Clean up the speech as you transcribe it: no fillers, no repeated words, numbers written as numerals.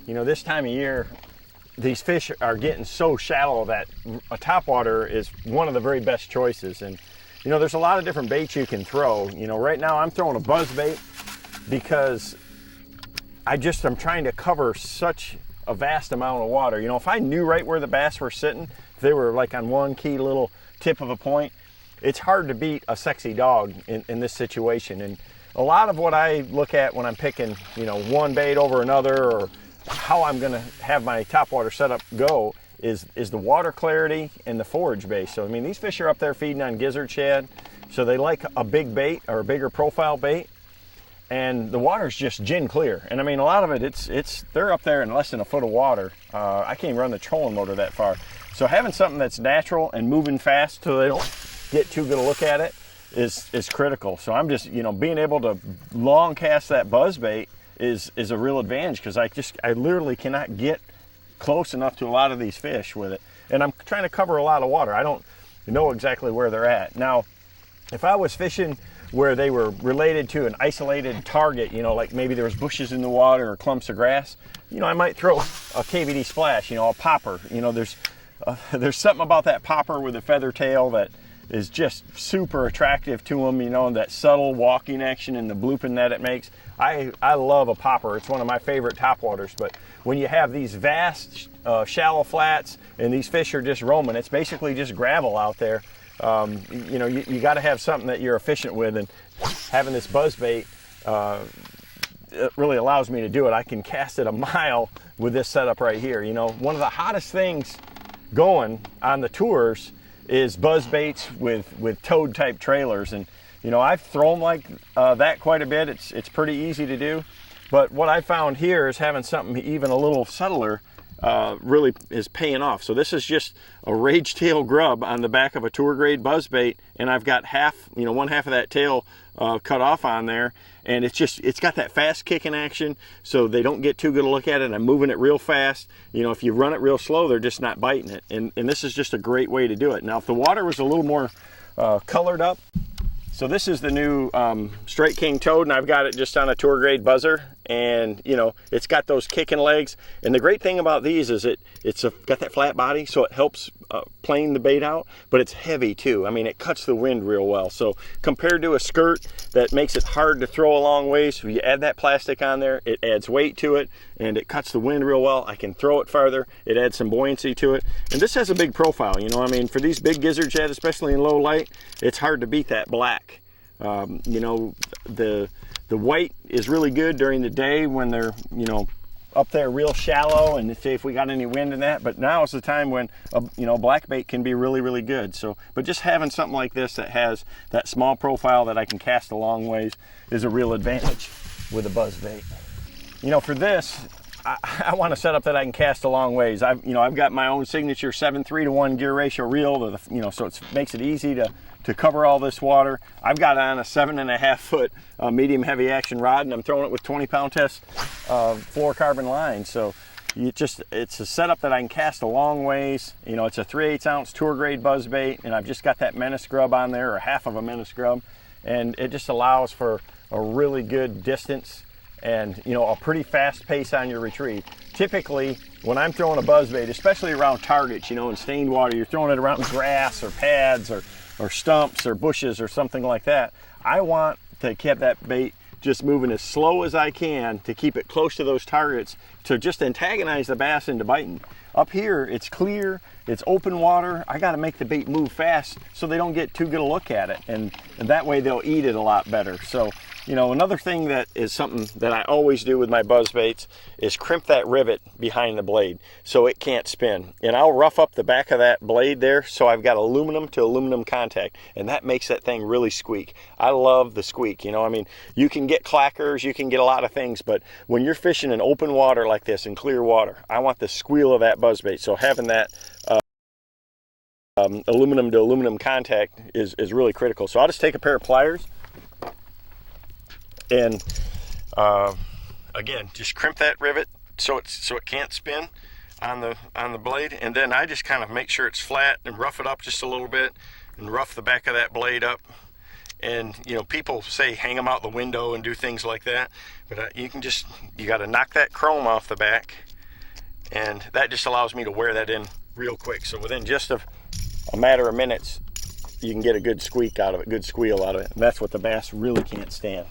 you know, this time of year, these fish are getting so shallow that a topwater is one of the very best choices. And you know, there's a lot of different baits you can throw. You know, right now I'm throwing a buzzbait because I'm trying to cover such a vast amount of water. You know, if I knew right where the bass were sitting, if they were like on one key little tip of a point, it's hard to beat a sexy dog in this situation. And a lot of what I look at when I'm picking, you know, one bait over another, or how I'm gonna have my topwater setup go, is the water clarity and the forage base. So I mean, these fish are up there feeding on gizzard shad, so they like a big bait or a bigger profile bait. And the water's just gin clear. And I mean, a lot of it, they're up there in less than a foot of water. I can't even run the trolling motor that far. So having something that's natural and moving fast so they don't get too good a look at it is critical. So I'm just, you know, being able to long cast that buzzbait is a real advantage, because I literally cannot get close enough to a lot of these fish with it. And I'm trying to cover a lot of water. I don't know exactly where they're at. Now, if I was fishing where they were related to an isolated target, you know, like maybe there was bushes in the water or clumps of grass, you know, I might throw a KVD splash, you know, a popper. You know, there's something about that popper with a feather tail that is just super attractive to them, you know, and that subtle walking action and the blooping that it makes. I love a popper. It's one of my favorite topwaters. But when you have these vast shallow flats and these fish are just roaming, it's basically just gravel out there. You know, you got to have something that you're efficient with, and having this buzzbait it really allows me to do it. I can cast it a mile with this setup right here. You know, one of the hottest things going on the tours is buzzbaits with toad type trailers, and you know, I've thrown like that quite a bit. It's pretty easy to do, but what I found here is having something even a little subtler really is paying off. So this is just a rage tail grub on the back of a tour grade buzzbait, and I've got one half of that tail cut off on there, and it's got that fast kicking action, so they don't get too good a look at it. I'm moving it real fast. You know, if you run it real slow, they're just not biting it, and this is just a great way to do it. Now, if the water was a little more colored up, so this is the new Strike King Toad, and I've got it just on a tour grade buzzer, and you know, it's got those kicking legs. And the great thing about these is it's got that flat body, so it helps plane the bait out, but it's heavy too. I mean, it cuts the wind real well. So compared to a skirt that makes it hard to throw a long ways, so you add that plastic on there, it adds weight to it, and it cuts the wind real well. I can throw it farther, it adds some buoyancy to it, and this has a big profile. You know, I mean, for these big gizzard shad, especially in low light, it's hard to beat that black. You know, the white is really good during the day when they're, you know, up there real shallow, and if we got any wind in that. But now is the time when you know, black bait can be really, really good. So, but just having something like this that has that small profile that I can cast a long ways is a real advantage with a buzzbait. You know, for this, I want a setup that I can cast a long ways. I've got my own signature 7:3-to-1 gear ratio reel, you know, so it makes it easy to cover all this water. I've got on a 7.5 foot medium heavy action rod, and I'm throwing it with 20-pound test fluorocarbon line. So it's a setup that I can cast a long ways. You know, it's a 3/8 ounce tour grade buzzbait, and I've just got that menace grub on there, or half of a menace grub, and it just allows for a really good distance and, you know, a pretty fast pace on your retrieve. Typically, when I'm throwing a buzzbait, especially around targets, you know, in stained water, you're throwing it around grass or pads or stumps or bushes or something like that. I want to keep that bait just moving as slow as I can to keep it close to those targets, to just antagonize the bass into biting. Up here, it's clear, it's open water. I got to make the bait move fast so they don't get too good a look at it, and that way they'll eat it a lot better. So, you know, another thing that is something that I always do with my buzzbaits is crimp that rivet behind the blade so it can't spin. And I'll rough up the back of that blade there so I've got aluminum to aluminum contact, and that makes that thing really squeak. I love the squeak. You know, I mean, you can get clackers, you can get a lot of things, but when you're fishing in open water like this, in clear water, I want the squeal of that buzzbait. So having that aluminum to aluminum contact is really critical. So I'll just take a pair of pliers and again, just crimp that rivet so it can't spin on the blade, and then I just kind of make sure it's flat and rough it up just a little bit and rough the back of that blade up. And you know, people say hang them out the window and do things like that, but you got to knock that chrome off the back And that just allows me to wear that in real quick. So within just a matter of minutes, you can get a good squeak out of it, good squeal out of it. And that's what the bass really can't stand.